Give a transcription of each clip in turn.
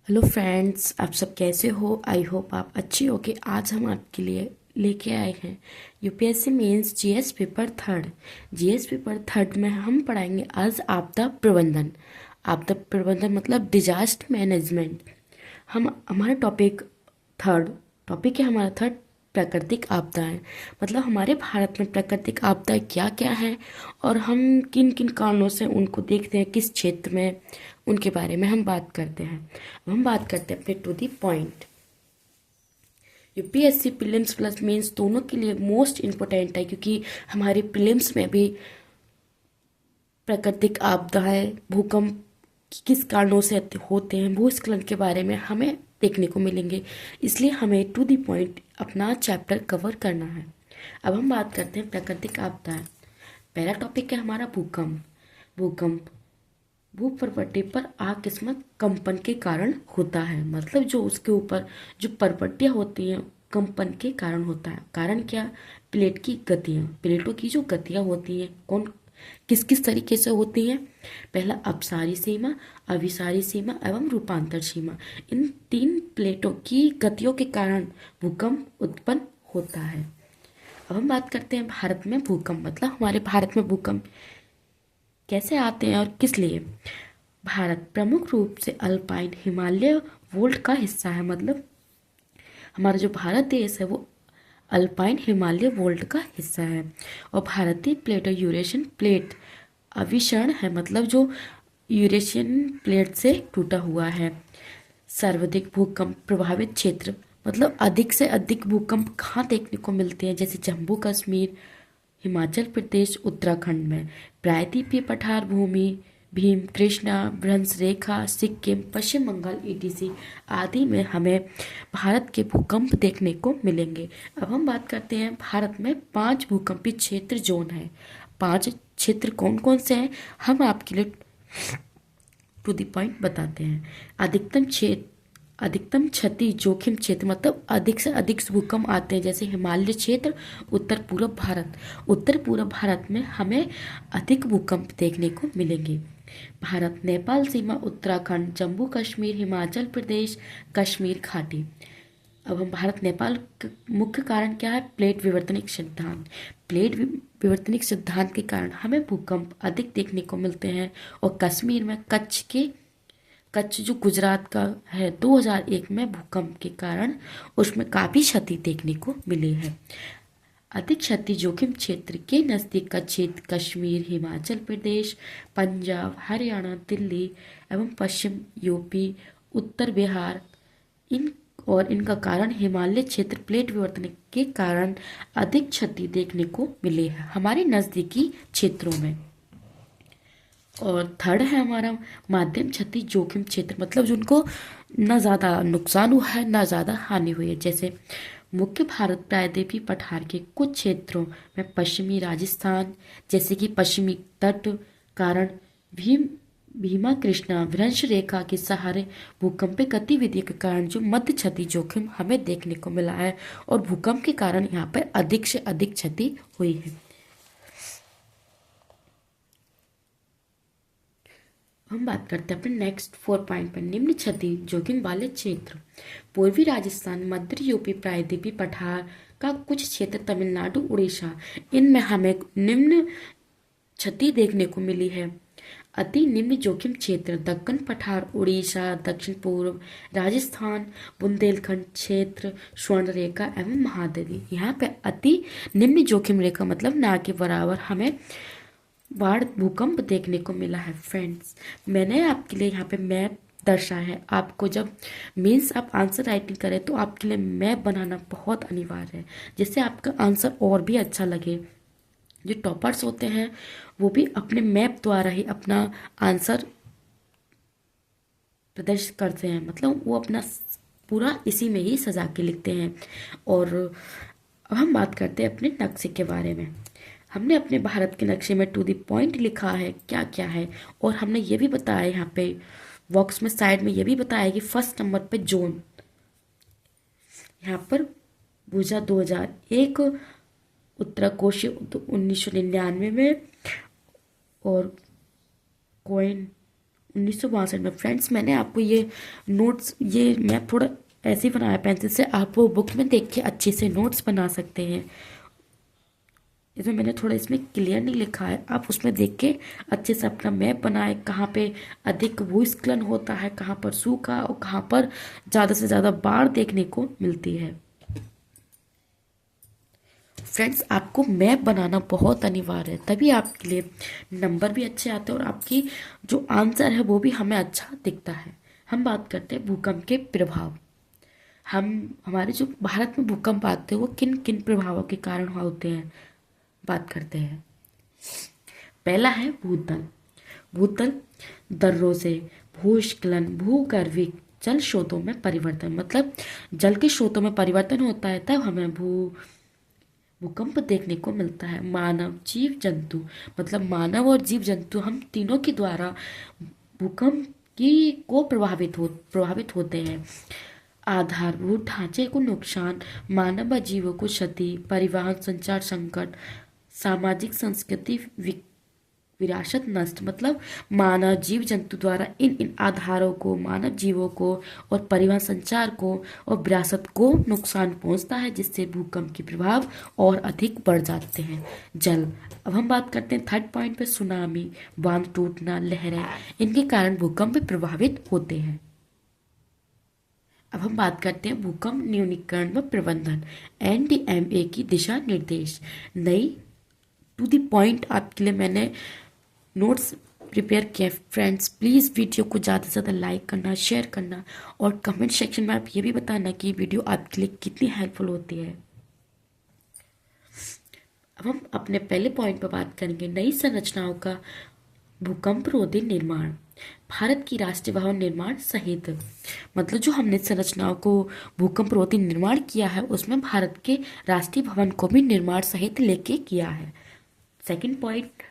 Hello friends, आप सब कैसे हो। आई होप आप अच्छी हो। कि आज हम आपके लिए लेके आए हैं UPSC mains GS paper third. GS paper third में हम पढ़ाएंगे आज आपदा प्रबंधन। आपदा प्रबंधन मतलब डिजास्टर मैनेजमेंट। हम हमारा थर्ड टॉपिक है हमारा थर्ड, प्राकृतिक आपदाएं। मतलब हमारे भारत में प्राकृतिक आपदाएं क्या क्या है और हम किन किन कारणों से उनको देखते हैं, किस क्षेत्र में, उनके बारे में हम बात करते हैं। अब हम बात करते हैं अपने to the point. UPSC prelims plus mains दोनों के लिए मोस्ट इम्पोर्टेंट है, क्योंकि हमारे प्रीलिम्स में भी प्राकृतिक आपदाएं, भूकंप किस कारणों से होते हैं, भूस्खलन के बारे में हमें देखने को मिलेंगे। इसलिए हमें टू दी पॉइंट अपना चैप्टर कवर करना है। अब हम बात करते हैं प्राकृतिक आपदाएं। पहला टॉपिक है हमारा भूकंप। भूकंप भूपर्वतीय पर आकस्मिक कंपन के कारण होता है। मतलब जो उसके ऊपर जो पर्वतियाँ होती हैं, कंपन के कारण होता है। कारण क्या? प्लेट की गतियाँ, प्लेटों की जो गतियाँ होती हैं, कौन किस किस तरीके से होती हैं। पहला अपसारी सीमा, अभिसारी सीमा एवं रूपांतर सीमा। इन तीन प्लेटों की गतियों के कारण भूकंप उत्पन्न होता है। अब हम बात करते हैं भारत में भूकंप। मतलब हमारे भारत में भूकंप कैसे आते हैं और किस लिए। भारत प्रमुख रूप से अल्पाइन हिमालय वोल्ट का हिस्सा है। मतलब हमारा जो भारत देश है वो अल्पाइन हिमालय वोल्ट का हिस्सा है। और भारतीय प्लेट और यूरेशियन प्लेट अविषण है। मतलब जो यूरेशियन प्लेट से टूटा हुआ है। सर्वाधिक भूकंप प्रभावित क्षेत्र, मतलब अधिक से अधिक भूकंप कहाँ देखने को मिलते हैं, जैसे जम्मू कश्मीर, हिमाचल प्रदेश, उत्तराखंड में। प्रायद्वीपीय पठार भूमि, भीम कृष्णा भ्रंश रेखा, सिक्किम, पश्चिम बंगाल ईटीसी आदि में हमें भारत के भूकंप देखने को मिलेंगे। अब हम बात करते हैं भारत में 5 भूकंपीय क्षेत्र जोन है। 5 क्षेत्र कौन कौन से हैं, हम आपके लिए टू द पॉइंट बताते हैं। अधिकतम क्षति जोखिम क्षेत्र, मतलब अधिक से अधिक भूकंप आते हैं, जैसे हिमालय क्षेत्र, उत्तर पूर्व भारत। उत्तर पूर्व भारत में हमें अधिक भूकंप देखने को मिलेंगे। भारत नेपाल सीमा, उत्तराखंड, जम्मू कश्मीर, हिमाचल प्रदेश, कश्मीर घाटी। अब हम भारत नेपाल मुख्य कारण क्या है? प्लेट विवर्तनिक सिद्धांत। विवर्तनिक सिद्धांत के कारण हमें भूकंप अधिक देखने को मिलते हैं। और कश्मीर में कच्छ जो गुजरात का है, 2001 में भूकंप के कारण उसमें काफ़ी क्षति देखने को मिली है। अधिक क्षति जोखिम क्षेत्र के नज़दीक का क्षेत्र कश्मीर, हिमाचल प्रदेश, पंजाब, हरियाणा, दिल्ली एवं पश्चिम यूपी, उत्तर बिहार। इनका कारण हिमालय क्षेत्र प्लेट विवर्तन के कारण अधिक क्षति देखने को मिली है हमारे नज़दीकी क्षेत्रों में। और थर्ड है हमारा माध्यम क्षति जोखिम क्षेत्र, मतलब जिनको न ज़्यादा नुकसान हुआ है न ज़्यादा हानि हुई है। जैसे मुख्य भारत प्रायद्वीपीय पठार के कुछ क्षेत्रों में पश्चिमी राजस्थान, जैसे कि पश्चिमी तट कारण भीमा कृष्णा भ्रंश रेखा के सहारे भूकंपीय गतिविधि के कारण जो मध्य क्षति जोखिम हमें देखने को मिला है। और भूकंप के कारण यहाँ पर अधिक से अधिक क्षति हुई है। हम बात करते हैं अपने नेक्स्ट 4 पॉइंट पर। निम्न क्षति जोखिम वाले क्षेत्र: पूर्वी राजस्थान, मध्य यूपी, प्रायद्वीपीय पठार का कुछ क्षेत्र, तमिलनाडु, उड़ीसा। इनमें हमें निम्न क्षति देखने को मिली है। अति निम्न जोखिम क्षेत्र दक्कन पठार, उड़ीसा, दक्षिण पूर्व राजस्थान, बुंदेलखंड क्षेत्र, स्वर्ण रेखा एवं महादेवी। यहाँ पे अति निम्न जोखिम रेखा मतलब ना के बराबर हमें बाढ़ भूकंप देखने को मिला है। फ्रेंड्स, मैंने आपके लिए यहाँ पे मैप दर्शाया है। आपको जब मीन्स आप आंसर राइटिंग करें तो आपके लिए मैप बनाना बहुत अनिवार्य है, जिससे आपका आंसर और भी अच्छा लगे। जो टॉपर्स होते हैं वो भी अपने मैप द्वारा ही अपना आंसर प्रदर्शित करते हैं। मतलब वो अपना पूरा इसी में ही सजा के लिखते हैं। और अब हम बात करते हैं अपने नक्शे के बारे में। हमने अपने भारत के नक्शे में टू द पॉइंट लिखा है क्या क्या है। और हमने ये भी बताया यहाँ पे बॉक्स में साइड में ये भी बताया कि फर्स्ट नंबर पे जोन, यहाँ पर भुजा 2001, उत्तराकोशीय 1999 में, और कोइन 1962 में। फ्रेंड्स, मैंने आपको ये नोट्स, ये मैं थोड़ा ऐसे ही बनाया पेंसिल से, आप वो बुक में देख के अच्छे से नोट्स बना सकते हैं। इसमें मैंने थोड़ा इसमें क्लियर नहीं लिखा है, आप उसमें देख के अच्छे से अपना मैप बनाए, कहाँ पे अधिक भूस्खलन होता है, कहाँ पर सूखा और कहाँ पर ज़्यादा से ज़्यादा बाढ़ देखने को मिलती है। फ्रेंड्स, आपको मैप बनाना बहुत अनिवार्य है, तभी आपके लिए नंबर भी अच्छे आते हैं और आपकी जो आंसर है वो भी हमें अच्छा दिखता है। हम बात करते हैं भूकंप के प्रभाव। हम हमारे जो भारत में भूकंप आते हैं वो किन किन प्रभावों के कारण होते हैं, बात करते हैं। पहला है भूतल। भूतल दर्रों से भूस्खलन, भूगर्भिक जल स्रोतों में परिवर्तन, मतलब जल के स्रोतों में परिवर्तन होता है तब हमें भूकंप देखने को मिलता है। मानव जीव जंतु, मतलब मानव और जीव जंतु, हम तीनों के द्वारा भूकंप की को प्रभावित होते हैं। आधारभूत ढांचे को नुकसान, मानव व जीवों को क्षति, परिवहन संचार संकट, सामाजिक संस्कृति विरासत नष्ट, मतलब मानव जीव जंतु द्वारा इन आधारों को, मानव जीवों को और परिवहन संचार को और विरासत को नुकसान पहुंचता है, जिससे भूकंप के प्रभाव और अधिक बढ़ जाते हैं। जल, अब हम बात करते हैं थर्ड पॉइंट पे, सुनामी, बांध टूटना, लहरें, इनके कारण भूकंप प्रभावित होते हैं। अब हम बात करते हैं भूकंप न्यूनीकरण व प्रबंधन, एनडीएमए की दिशा निर्देश। नई टू द पॉइंट आपके लिए मैंने नोट्स प्रिपेयर किए। फ्रेंड्स, प्लीज़ वीडियो को ज़्यादा से ज़्यादा लाइक करना, शेयर करना और कमेंट सेक्शन में आप ये भी बताना कि वीडियो आपके लिए कितनी हेल्पफुल होती है। अब हम अपने पहले पॉइंट पर बात करेंगे, नई संरचनाओं का भूकंप रोधी निर्माण, भारत की राष्ट्रीय भवन निर्माण सहित, मतलब जो हमने संरचनाओं को भूकंप रोधी निर्माण किया है उसमें भारत के राष्ट्रीय भवन को भी निर्माण सहित लेके किया है। सेकंड पॉइंट,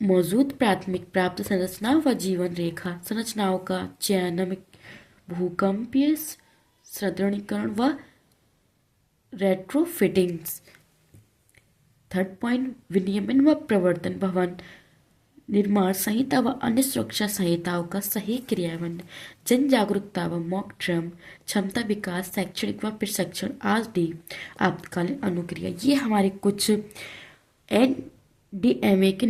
मौजूद प्राथमिक प्राप्त संरचनाओं व जीवन रेखा संरचनाओं का चयन, भूकंपीय सुदृढ़ीकरण व रेट्रोफिटिंग्स। थर्ड पॉइंट, विनियमन व प्रवर्तन, भवन निर्माण संहिता व अन्य सुरक्षा संहिताओं का सही क्रियान्वयन, जन जागरूकता व मॉक ड्रिल, क्षमता विकास, शैक्षणिक व प्रशिक्षण आदि, आपातकालीन अनुक्रिया। ये हमारे कुछ एनडीएमए के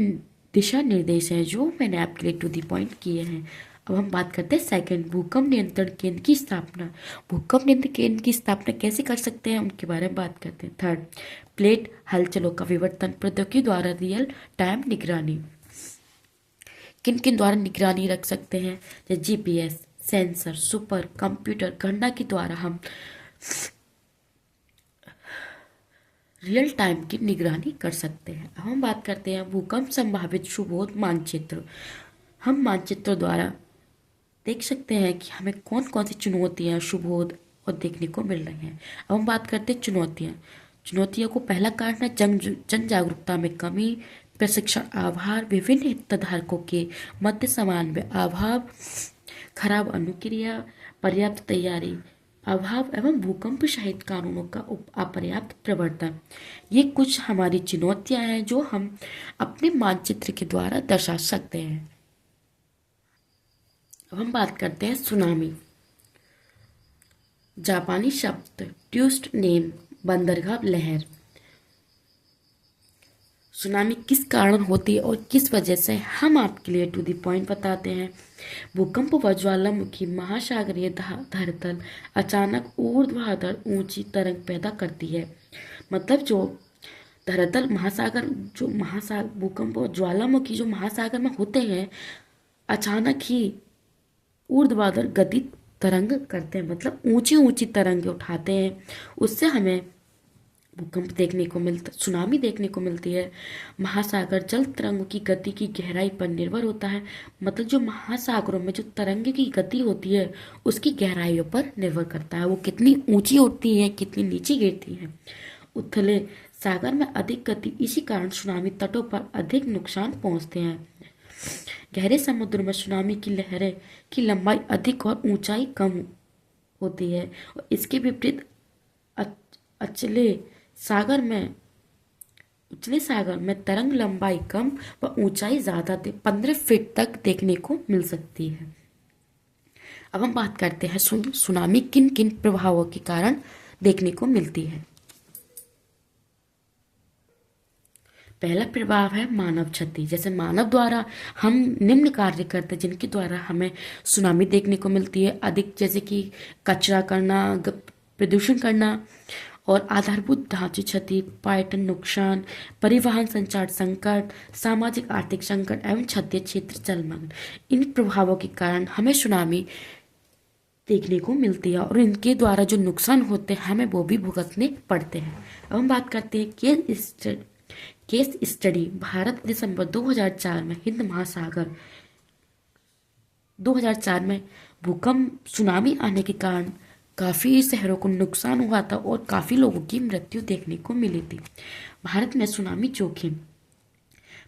दिशा निर्देश हैं जो मैंने आपके लिए टू द पॉइंट किए हैं। अब हम बात करते हैं सेकंड, भूकंप नियंत्रण केंद्र की स्थापना। भूकंप नियंत्रण केंद्र की स्थापना कैसे कर सकते हैं उनके बारे में बात करते हैं। थर्ड, प्लेट हलचलों का विवर्तन, प्रौद्योगिकी द्वारा रियल टाइम निगरानी। किन किन द्वारा निगरानी रख सकते हैं, जैसे जीपीएस, सेंसर, सुपर कंप्यूटर गणना के द्वारा हम रियल टाइम की निगरानी कर सकते हैं। अब हम बात करते हैं भूकंप संभावित सुबोध मानचित्र। हम मानचित्र द्वारा देख सकते हैं कि हमें कौन कौन सी चुनौतियां सुबोध और देखने को मिल रही हैं। अब हम बात करते हैं चुनौतियों को पहला कारण है जन जागरूकता में कमी, प्रशिक्षण अभाव, विभिन्न हितधारकों के मध्य समन्वय अभाव, खराब अनुक्रिया, पर्याप्त तैयारी अभाव एवं भूकंप सहित कानूनों का अपर्याप्त प्रवर्तन। ये कुछ हमारी चुनौतियां हैं जो हम अपने मानचित्र के द्वारा दर्शा सकते हैं। अब हम बात करते हैं सुनामी। जापानी शब्द ट्यूस्ट नेम, बंदरगाह लहर। सुनामी किस कारण होती है और किस वजह से, हम आपके लिए टू द पॉइंट बताते हैं। भूकंप व ज्वालामुखी महासागरीय धरातल अचानक ऊर्ध्वाधर ऊंची तरंग पैदा करती है, मतलब जो धरातल भूकंप और ज्वालामुखी जो महासागर में होते हैं अचानक ही ऊर्ध्वाधर गति तरंग करते हैं, मतलब ऊंची ऊंची तरंगे उठाते हैं, उससे हमें भूकंप देखने को मिलता, सुनामी देखने को मिलती है। महासागर जल तरंगों की गति की गहराई पर निर्भर होता है, मतलब जो महासागरों में जो तरंगे की गति होती है उसकी गहराइयों पर निर्भर करता है, वो कितनी ऊंची उठती है कितनी नीचे गिरती है। उथले सागर में अधिक गति, इसी कारण सुनामी तटों पर अधिक नुकसान पहुंचते हैं। गहरे समुद्र में सुनामी की लहरें की लंबाई अधिक और ऊंचाई कम होती है, और इसके विपरीत अचले सागर में उछले सागर में तरंग लंबाई कम व ऊंचाई ज़्यादा 15 फीट तक देखने को मिल सकती है। अब हम बात करते हैं सुनामी किन किन प्रभावों के कारण देखने को मिलती है। पहला प्रभाव है मानव क्षति। जैसे मानव द्वारा हम निम्न कार्य करते हैं जिनके द्वारा हमें सुनामी देखने को मिलती है अधिक, जैसे कि कचरा करना, प्रदूषण करना और आधारभूत ढांचे क्षति, पर्यटन नुकसान, परिवहन संचार संकट, सामाजिक आर्थिक संकट एवं क्षत्रिय क्षेत्र जलमग्न। इन प्रभावों के कारण हमें सुनामी देखने को मिलती है और इनके द्वारा जो नुकसान होते हैं हमें वो भी भुगतने पड़ते हैं। अब हम बात करते हैं केस स्टडी। भारत दिसंबर 2004 में हिंद महासागर 2004 में भूकंप सुनामी आने के कारण काफ़ी शहरों को नुकसान हुआ था और काफ़ी लोगों की मृत्यु देखने को मिली थी। भारत में सुनामी जोखिम।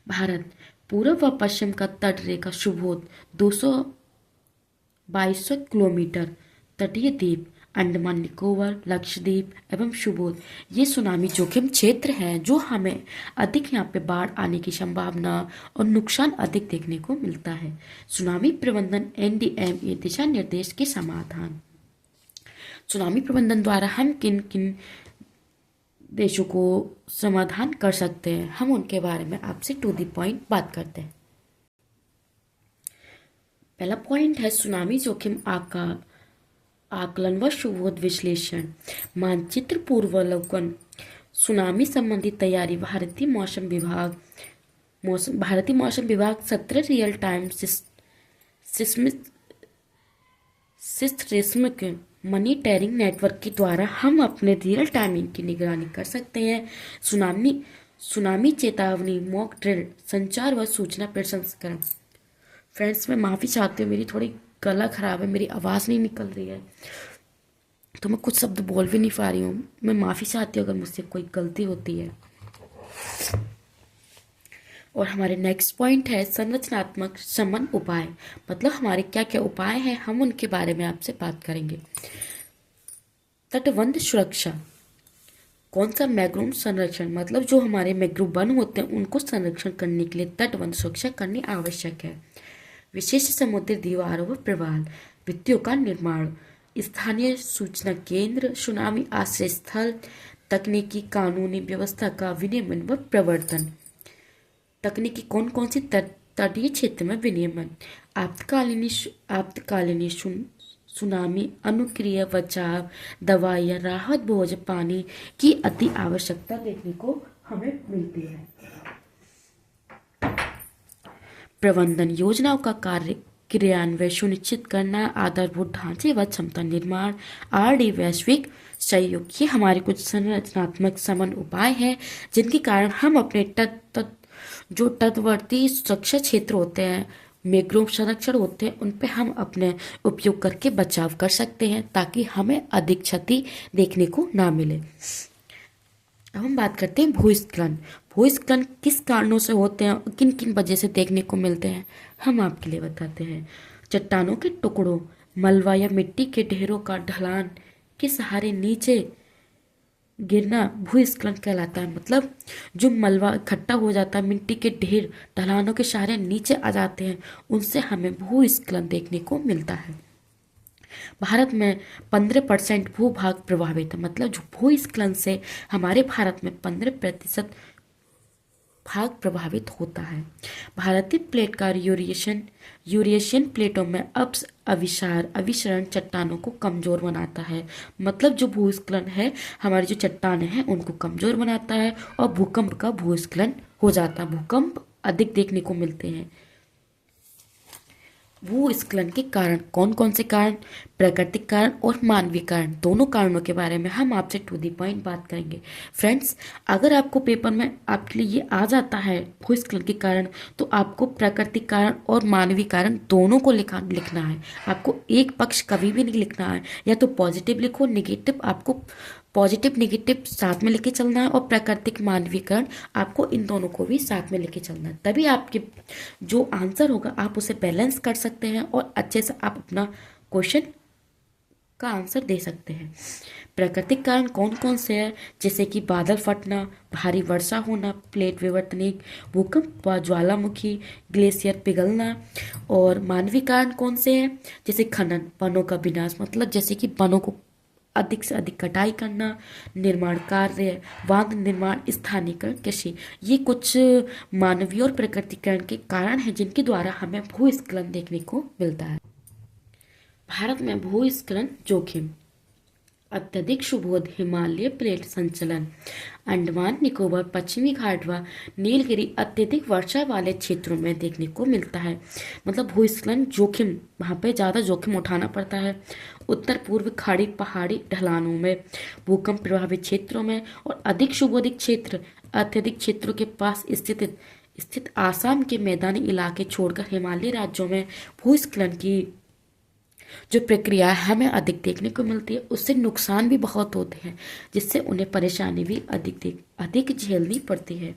भारत पूर्व व पश्चिम का तट रेखा सुबोध 2200 किलोमीटर, तटीय द्वीप अंडमान निकोबार, लक्षद्वीप एवं सुबोध ये सुनामी जोखिम क्षेत्र हैं जो हमें अधिक यहाँ पे बाढ़ आने की संभावना और नुकसान अधिक देखने को मिलता है। सुनामी प्रबंधन NDMA दिशा निर्देश के समाधान। सुनामी प्रबंधन द्वारा हम किन किन देशों को समाधान कर सकते हैं, हम उनके बारे में आपसे टू द पॉइंट बात करते हैं। पहला पॉइंट है सुनामी जोखिम आकलन व शुभोध विश्लेषण। मानचित्र पूर्वावलोकन। सुनामी संबंधी तैयारी। भारतीय मौसम विभाग 17 real time seismic monitoring network के द्वारा हम अपने रियल टाइमिंग की निगरानी कर सकते हैं। सुनामी चेतावनी मॉक ड्रिल, संचार व सूचना प्रसंस्करण। फ्रेंड्स, मैं माफ़ी चाहती हूँ, मेरी थोड़ी गला ख़राब है, मेरी आवाज़ नहीं निकल रही है तो मैं कुछ शब्द बोल भी नहीं पा रही हूँ। मैं माफ़ी चाहती हूँ अगर मुझसे कोई गलती होती है। और हमारे नेक्स्ट पॉइंट है संरचनात्मक शमन उपाय। मतलब हमारे क्या क्या उपाय हैं, हम उनके बारे में आपसे बात करेंगे। तटबंध सुरक्षा। कौन सा मैग्रोव संरक्षण, मतलब जो हमारे मैग्रोव वन होते हैं उनको संरक्षण करने के लिए तटबंध सुरक्षा करनी आवश्यक है। विशेष समुद्री दीवारों व प्रवाल, भित्तियों का निर्माण, स्थानीय सूचना केंद्र, सुनामी आश्रय स्थल, तकनीकी कानूनी व्यवस्था का विनियमन व प्रवर्तन। तकनीकी कौन कौन सी तटीय क्षेत्र में विनियमन, आपातकालीन सुनामी अनुक्रिय बचाव, दवाइयाँ, राहत भोजन, पानी की अति आवश्यकता देखने को हमें मिलती है। प्रबंधन योजनाओं का कार्य क्रियान्वयन सुनिश्चित करना, आधारभूत ढांचे व क्षमता निर्माण, RD वैश्विक सहयोग। ये हमारे कुछ संरचनात्मक शमन उपाय हैं जिनके कारण हम अपने जो तटवर्ती सुरक्षा क्षेत्र होते हैं, मैग्रोव संरक्षण होते हैं, उन पे हम अपने उपयोग करके बचाव कर सकते हैं ताकि हमें अधिक क्षति देखने को ना मिले। अब हम बात करते हैं भूस्खलन। भूस्खलन किस कारणों से होते हैं, किन किन वजह से देखने को मिलते हैं, हम आपके लिए बताते हैं। चट्टानों के टुकड़ों, मलबा या मिट्टी के ढेरों का ढलान के सहारे नीचे गिरना भूस्खलन कहलाता है। मतलब जो मलबा इकट्ठा हो जाता है, मिट्टी के ढेर ढलानों के सहारे नीचे आ जाते हैं, उनसे हमें भूस्खलन देखने को मिलता है। भारत में 15% भूभाग प्रभावित है। मतलब जो भूस्खलन से हमारे भारत में 15% भाग प्रभावित होता है। भारतीय प्लेट का यूरेशियन प्लेटों में अभिसरण चट्टानों को कमजोर बनाता है। मतलब जो भूस्खलन है हमारी जो चट्टानें हैं उनको कमजोर बनाता है और भूकंप का भूस्खलन हो जाता है। भूकंप अधिक देखने को मिलते हैं। भूस्खलन के कारण कौन कौन से कारण, प्राकृतिक कारण और मानवीय कारण, दोनों कारणों के बारे में हम आपसे टू द पॉइंट बात करेंगे। फ्रेंड्स, अगर आपको पेपर में आपके लिए ये आ जाता है भूस्खलन के कारण, तो आपको प्राकृतिक कारण और मानवीय कारण दोनों को लिखना है। आपको एक पक्ष कभी भी नहीं लिखना है, या तो पॉजिटिव लिखो, निगेटिव आपको पॉजिटिव निगेटिव साथ में लेके चलना है और प्राकृतिक मानवीकरण आपको इन दोनों को भी साथ में लेके चलना है। तभी आपके जो आंसर होगा आप उसे बैलेंस कर सकते हैं और अच्छे से आप अपना क्वेश्चन का आंसर दे सकते हैं। प्राकृतिक कारण कौन कौन से हैं, जैसे कि बादल फटना, भारी वर्षा होना, प्लेट विवर्तनिक, भूकंप व ज्वालामुखी, ग्लेशियर पिघलना। और मानवीय कारण कौन से हैं, जैसे खनन, वनों का विनाश, मतलब जैसे कि वनों को अधिक से अधिक कटाई करना, निर्माण कार्य, बांध निर्माण, स्थानीयकरण, कृषि। ये कुछ मानवीय और प्राकृतिक के कारण हैं जिनके द्वारा हमें भूस्खलन देखने को मिलता है। भारत में भूस्खलन जोखिम: अत्यधिक सुबोध हिमालय प्लेट संचलन, अंडमान निकोबार, पश्चिमी घाट व नीलगिरी अत्यधिक वर्षा वाले क्षेत्रों में देखने को मिलता है। मतलब भूस्खलन जोखिम, वहाँ पे ज़्यादा जोखिम उठाना पड़ता है। उत्तर पूर्व खाड़ी पहाड़ी ढलानों में, भूकंप प्रभावित क्षेत्रों में और अधिक सुबोधित क्षेत्र, अत्यधिक क्षेत्रों के पास स्थित आसाम के मैदानी इलाके छोड़कर हिमालयी राज्यों में भूस्खलन की जो प्रक्रिया हमें अधिक देखने को मिलती है, उससे नुकसान भी बहुत होते हैं, जिससे उन्हें परेशानी भी अधिक झेलनी पड़ती है।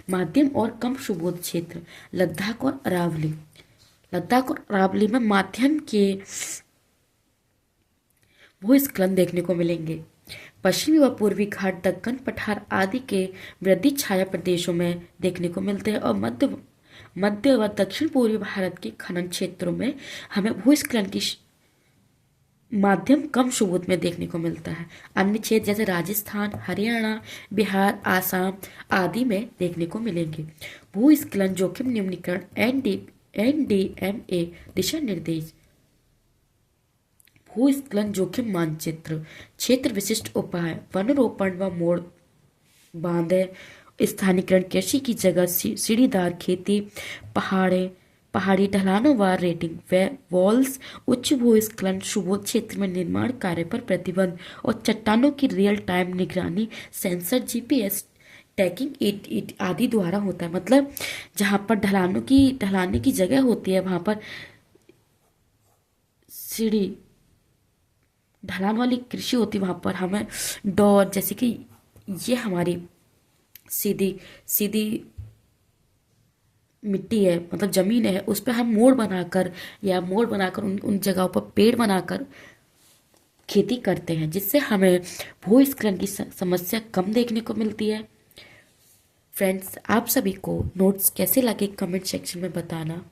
माध्यम और कम सुबोध क्षेत्र: लद्दाख और अरावली। लद्दाख और अरावली में माध्यम के भूस्खलन देखने को मिलेंगे। पश्चिमी व पूर्वी घाट, दक्कन पठार आदि के वृद्धि छाया प्रदेशों में देखने को मिलते हैं और मध्य व दक्षिण पूर्वी भारत के खनन क्षेत्रों में हमें भूस्खलन की माध्यम कम सुबोध में देखने को मिलता है। अन्य क्षेत्र जैसे राजस्थान, हरियाणा, बिहार, आसाम आदि में देखने को मिलेंगे। भूस्खलन जोखिम न्यूनीकरण एनडीएमए दिशा निर्देश। भूस्खलन जोखिम मानचित्र, क्षेत्र विशिष्ट उपाय, वनरोपण व मोड़ बांधे, स्थानीयकरण, कृषि की जगह सीढ़ीदार खेती, पहाड़ी ढलानों व रेटिंग वॉल्स, उच्च भूस्खलन सुबोध क्षेत्र में निर्माण कार्य पर प्रतिबंध और चट्टानों की रियल टाइम निगरानी, सेंसर, जीपीएस टैगिंग आदि द्वारा होता है। मतलब जहाँ पर ढलाने की जगह होती है, वहाँ पर सीढ़ी ढलान वाली कृषि होती है, वहाँ पर हमें डोर, जैसे कि ये हमारी सीधी मिट्टी है, मतलब जमीन है, उस पर हम मोड़ बनाकर उन जगहों पर पेड़ बनाकर खेती करते हैं, जिससे हमें भूस्खलन की समस्या कम देखने को मिलती है। फ्रेंड्स, आप सभी को नोट्स कैसे लगे कमेंट सेक्शन में बताना,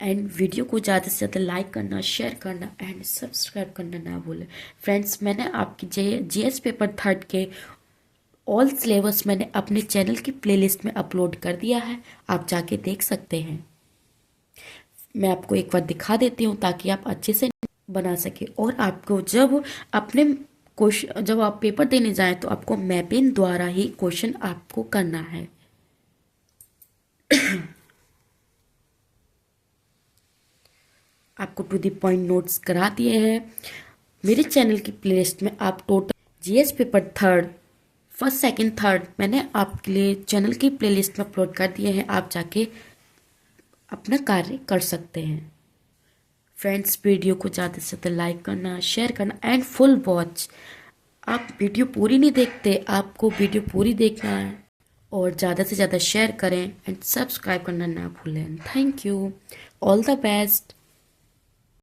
एंड वीडियो को ज़्यादा से ज़्यादा लाइक करना, शेयर करना एंड सब्सक्राइब करना ना भूलें। फ्रेंड्स, मैंने आपकी जीएस पेपर 3 के ऑल सिलेबस मैंने अपने चैनल की प्लेलिस्ट में अपलोड कर दिया है, आप जाके देख सकते हैं। मैं आपको एक बार दिखा देती हूँ ताकि आप अच्छे से बना सके। और आपको जब आप पेपर देने जाएं तो आपको मैपिंग द्वारा ही क्वेश्चन आपको करना है। आपको टू द पॉइंट नोट्स करा दिए हैं। मेरे चैनल की प्लेलिस्ट में आप total GS paper 3 first, second, third मैंने आपके लिए चैनल की प्लेलिस्ट में अपलोड कर दिए हैं, आप जाके अपना कार्य कर सकते हैं। फ्रेंड्स, वीडियो को ज़्यादा से ज़्यादा लाइक करना, शेयर करना एंड फुल वॉच। आप वीडियो पूरी नहीं देखते, आपको वीडियो पूरी देखना है और ज़्यादा से ज़्यादा शेयर करें एंड सब्सक्राइब करना ना भूलें। Thank you, all the best.